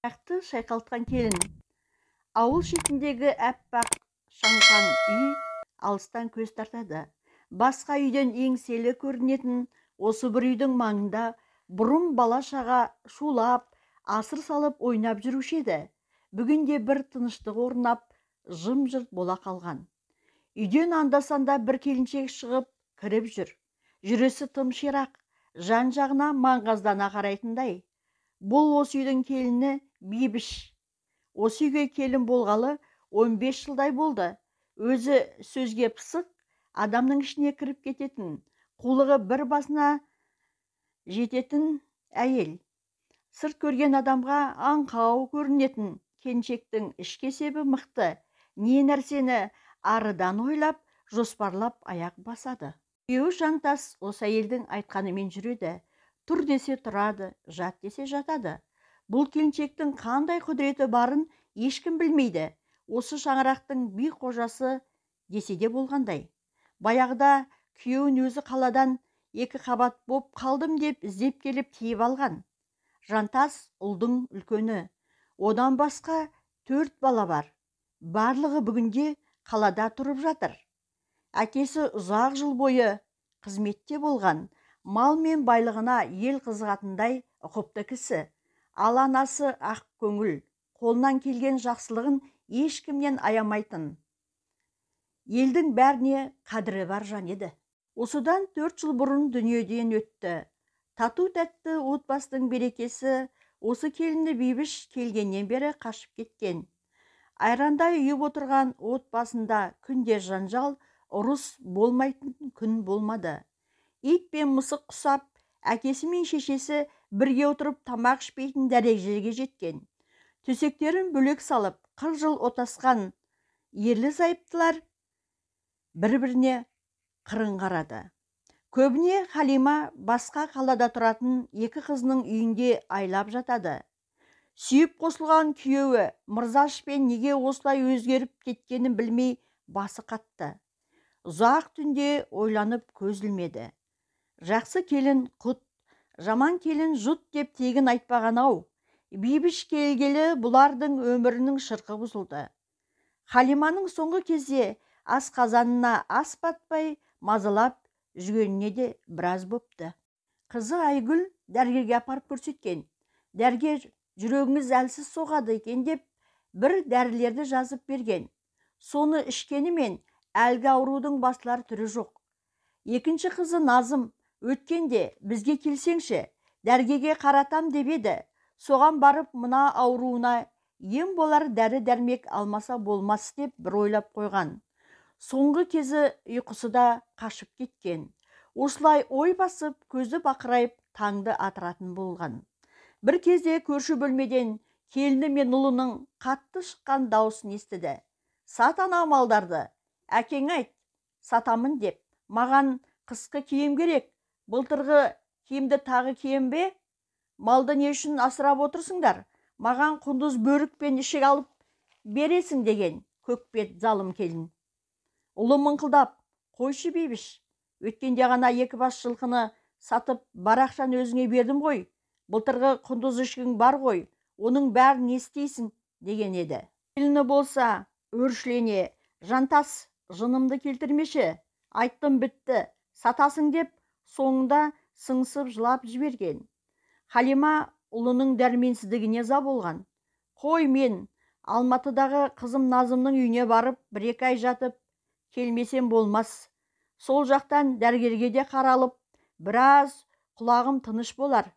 Аяқты шайқалтқан келін. Ауыл шетіндегі әппақ шаңқан үй алыстан көз тартады. Басқа үйден еңселі көрінетін осы бір үйдің маңында бұрын бала-шаға шулап, асыр салып ойнап жүруші еді. Бүгінде бір тыныштық орнап, жым-жырт бола қалған. Үйден анда-санда бір келіншек шығып кіріп жүр. Жүресі тым ширақ, жан-жағына маңғаздана қарайтындай. Бұл осы үйдің келіні Бибіш. Осы үйге келін болғалы 15 жылдай болды. Өзі сөзге пысық, адамның ішіне кіріп кететін, қулығы бір басына жететін әйел. Сырт көрген адамға аңқау көрінетін келіншектің іш кесебі мықты. Не нәрсені арыдан ойлап, жоспарлап аяқ басады. Күйеуі Жантас осы әйелдің айтқанымен жүреді. Тұр десе тұрады, жат десе жатады. Бұл келіншектің қандай құдіреті барын ешкім білмейді. Осы шаңырақтың би қожасы десе де болғандай. Баяғыда күйеуін өзі қаладан 2 қабат боп қалдым деп іздеп келіп тиіп алған. Жантас ұлдың үлкені. Одан басқа 4 бала бар. Барлығы бүгінде қалада тұрып жатыр. Әкесі ұзақ жыл бойы қызметте болған. Мал мен байлығына ел қызығатындай ұқыпты кісі. Ал анасы ақ көңіл, қолынан келген жақсылығын ешкімнен аямайтын. Елдің бәріне қадірі бар жан еді. Осыдан 4 жыл бұрын дүниеден өтті. Тату-тәтті отбасының берекесі осы келінді Бибіш келгеннен бері қашып кеткен. Айрандай үйіп отырған отбасында күнде жанжал, ұрыс болмайтын күн болмады. Ит пен мысық құсап, әкесі мен шешесі бірге отырып тамақ ішпейтін дәрежеге жеткен. Төсектерін бөлек салып, 40 жыл отасқан ерлі-зайыптылар бір-біріне қырын қарады. Көбіне Халима басқа қалада тұратын 2 қызының үйінде айлап жатады. Сүйіп қосылған күйеуі Мырзашпен неге осылай өзгеріп кеткенін білмей басы қатты. Ұзақ түнде ойланып көз ілмеді. Жақсы келін құт, жаман келін жұт деп тегін айтпаған-ау. Бибіш келгелі бұлардың өмірінің шырқы бұзылды. Халиманың соңғы кезде ас қазанына ас батпай мазалап жүргеніне де біраз бопты. Қызы Айгүл дәрігерге апарып көрсеткен. Дәрігер жүрегіңіз әлсіз соғады екен деп бір дәрілерді жазып берген. Соны ішкенімен әлгі аурудың басылар түрі жоқ. Екінші қызы Назым өткенде бізге келсеңші, дәрігерге қаратам деп еді. Соған барып мына ауруына ем болар дәрі-дәрмек алмаса болмас деп бір ойлап қойған. Соңғы кезі ұйқысы да қашып кеткен. Осылай ой басып, көзі бақырайып таңды атыратын болған. Бір кезде көрші бөлмеден келіні мен ұлының қатты шыққан дауысын естіді. Сат ана малдарды, әкең айт, сатамын деп. Маған қысқы киім керек, былтырғы киімді тағы кием бе? Малды не үшін асырап отырсыңдар? Маған құндыз бөрік пен ішік алып бересің деген көкбет залым келін. Ұлы мыңқылдап, қойшы Бибіш, өткенде ғана 2 бас жылқыны сатып барақшан өзіңе бердім ғой. Былтырғы құндыз ішігің бар ғой, оның бәрін не істейсің деген еді. Келіні болса өршілене, Жантас, жынымды келтірмеші, айттым бітті, сатасың деп соңында сыңсып жылап жіберген. Халима ұлының дәрменсіздігіне за болған. Қой, мен Алматыдағы қызым Назымның үйіне барып 1-2 ай жатып келмесем болмас. Сол жақтан дәрігерге де қаралып, біраз құлағым тыныш болар.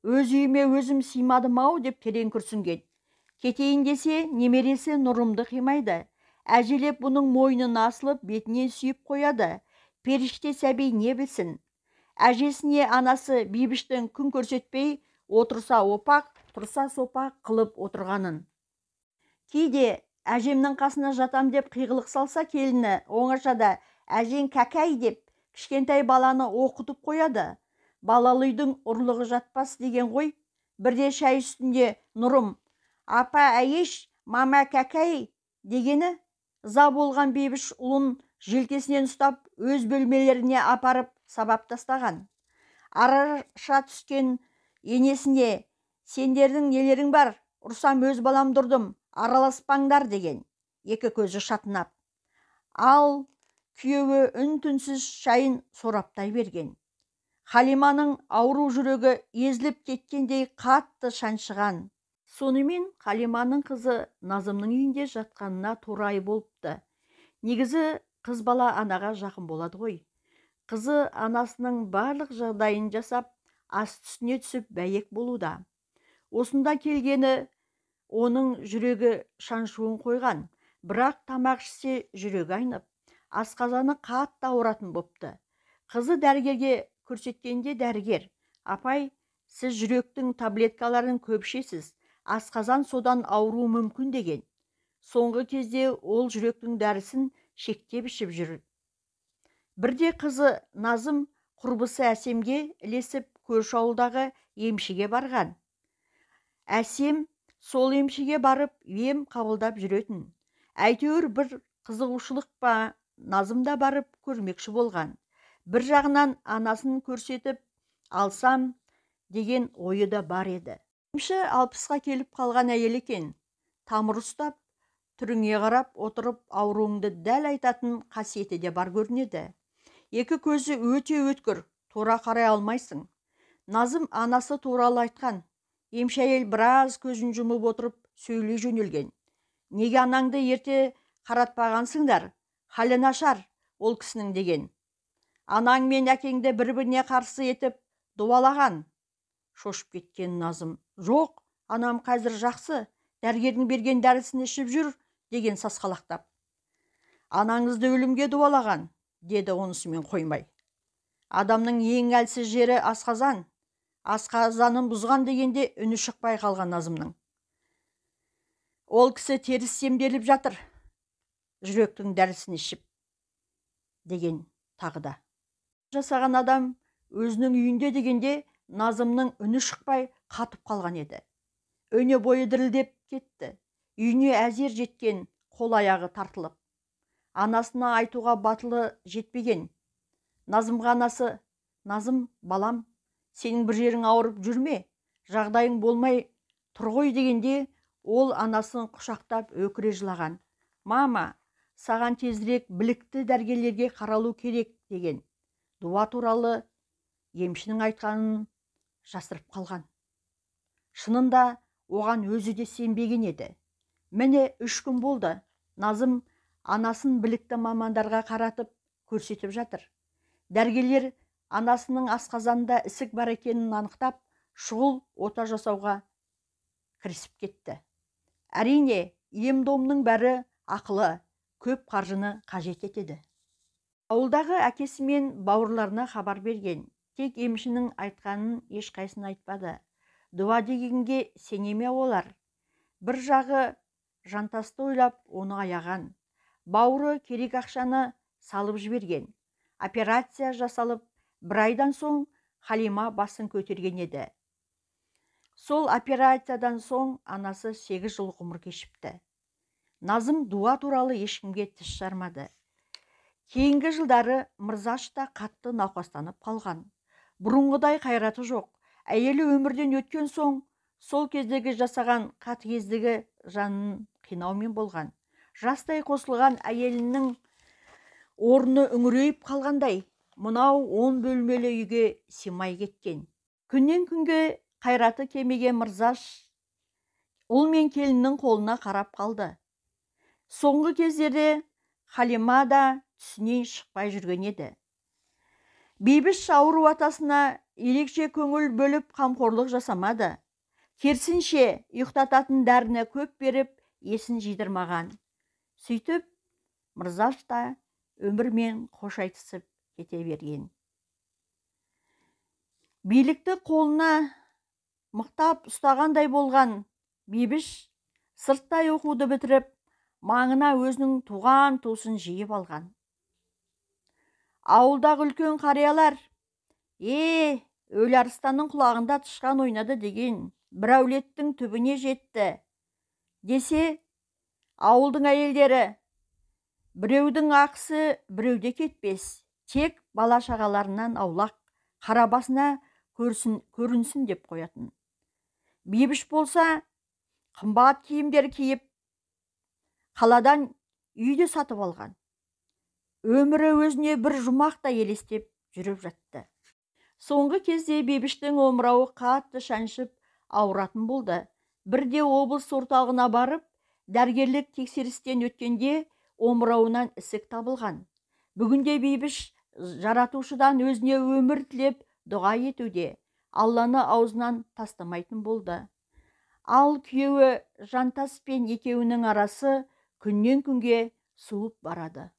Өз үйіме өзім сыймадым-ау деп терең күрсінген. Кетейін десе немересі Нұрымды қимайды. Әжелеп бұның мойнын асылып бетінен сүйіп қояды. Періште сәби не білсін? Әжесіне анасы Бибіштің күн көрсетпей отырса опақ, тұрса сопақ қылып отырғанын. Кейде әжемнің қасына жатам деп қиғылық салса келіні оңашада әжең кәкәй деп кішкентай баланы оқытып қояды. Балалыйдың ұрлығы жатпас деген ғой. Бірде шай үстінде Нұрым, апа әйеш, мама кәкәй дегені, за болған Бибіш ұлын желкесінен ұстап өз бөлмелеріне апарып сабап тастаған. Араша түскен енесіне, сендердің нелерің бар, ұрсам өз баламды ұрдым, араласпаңдар деген. Екі көзі шатынап. Ал күйеуі үн-түнсіз шайын сораптай берген. Халиманың ауру жүрегі езіліп кеткендей қатты шаншыған. Сонымен Халиманың қызы Назымның үйінде жатқанына тура ай болыпты. Негізі қыз бала анаға жақын болады ғой. Қызы анасының барлық жағдайын жасап, аст-үстіне түсіп бәйек болуда. Осында келгені оның жүрегі шаншуын қойған, бірақ тамақ ішсе жүрегі айнып, асқазаны қатты ауыратын бопты. Қызы дәрігерге көрсеткенде дәрігер: "Апай, сіз жүректің таблеткаларын көп ішесіз, асқазан содан ауруы мүмкін" деген. Соңғы кезде ол жүректің дәрісін шектеп ішіп жүр. Бірде қызы Назым құрбысы Әсемге ілесіп көрші ауылдағы емшіге барған. Әсем сол емшіге барып ем қабылдап жүретін. Әйтеуір бір қызығушылық па, Назым да барып көрмекші болған. Бір жағынан анасын көрсетіп алсам деген ойы да бар еді. Емші 60-қа келіп қалған әйел екен. Тамыр ұстап, түріңе қарап отырып ауруыңды дәл айтатын қасиеті де бар көрінеді. Екі көзі өте өткір, тура қарай алмайсың. Назым анасы туралы айтқан. Емші әйел біраз көзін жұмып отырып сөйлей жөнелген. "Неге анаңды ерте қаратпағансыңдар? Халі нашар ол кісінің" деген. "Анаң мен әкеңді бір-біріне қарсы етіп дуалаған." Шошып кеткен Назым: "Жоқ, анам қазір жақсы, дәрігердің берген дәрісін ішіп жүр" деген сасқалақтап. "Анаңызды өлімге дуалаған" деді онысымен қоймай. "Адамның ең әлсіз жері асқазан. Асқазанын бұзған" дегенде үні шықпай қалған Назымның. "Ол кісі теріс емделіп жатыр, жүректің дәрісін ішіп" деген тағы да. Жасаған адам өзінің үйінде дегенде Назымның үні шықпай қатып қалған еді. Өне бойы дірілдеп кетті. Үйіне әзер жеткен, қол-аяғы тартылып. Анасына айтуға батылы жетпеген. Назымға анасы: "Назым, балам, сенің бір жерің ауырып жүрме, жағдайың болмай тұр ғой" дегенде ол анасын құшақтап өкіре жылаған. "Мама, саған тезірек білікті дәрігерлерге қаралу керек" деген. Дуа туралы емшінің айтқанын жасырып қалған. Шынында оған өзі де сенбеген еді. Міне 3 күн болды. Назым анасын білікті мамандарға қаратып көрсетіп жатыр. Дәрігерлер анасының асқазанында ісік бар екенін анықтап, шұғыл ота жасауға кірісіп кетті. Әрине, ем-домның бәрі ақылы, көп қаржыны қажет етеді. Ауылдағы әкесі мен бауырларына хабар берген. Тек емшінің айтқанын ешқайсын айтпады. Дуа дегенге сенеме олар. Бір жағы жантасты ойлап оны аяған. Бауыры керек ақшаны салып жіберген. Операция жасалып, бір айдан соң Халима басын көтерген еді. Сол операциядан соң анасы 8 жыл ғұмыр кешіпті. Назым дуа туралы ешкімге тіс жармады. Кейінгі жылдары Мырзаш та қатты науқастанып қалған. Бұрынғыдай қайраты жоқ. Әйелі өмірден өткен соң, сол кездегі жасаған қатыгездігі жанын қинаумен болған. Жастай қосылған әйелінің орны үңірейіп қалғандай, мынау 10 бөлмелі үйге симай кеткен. Күннен күнге қайраты кемеген Мырзаш ұл мен келіннің қолына қарап қалды. Соңғы кездерде Халима да түсінен шықпай жүрген еді. Бейбіш ауру атасына ерекше көңіл бөліп қамқорлық жасамады. Керісінше ұйықтататын дәріні көп беріп, есін жидырмаған. Сөйтіп, Мырзаш та өмірмен қош айтысып кете берген. Билікті қолына мықтап ұстағандай болған Бейбіш сырттай оқуды бітіріп, маңына өзінің туған туысын жиып алған. Ауылдағы үлкен қариялар: өлі арыстанның құлағында тышқан ойнады" деген бір әулеттің түбіне жетті десе, ауылдың әйелдері: "Біреудің ақысы біреуде кетпес, тек бала-шағаларынан аулақ, қарабасына көрінсін" деп қоятын. Бейбіш болса, қымбат киімдер киіп, қаладан үйді сатып алған. Өмірі өзіне бір жұмақта елестеп жүріп жатты. Соңғы кезде Бебіштің омырауы қатты шаншып ауыратын болды. Бірде облыс орталығына барып, дәрігерлік тексерістен өткенде омырауынан ісік табылған. Бүгінде Бебіш жаратушыдан өзіне өмір тілеп дұға етуде, Алланы аузынан тастамайтын болды. Ал күйеуі Жантас пен екеуінің арасы күннен күнге суып барады.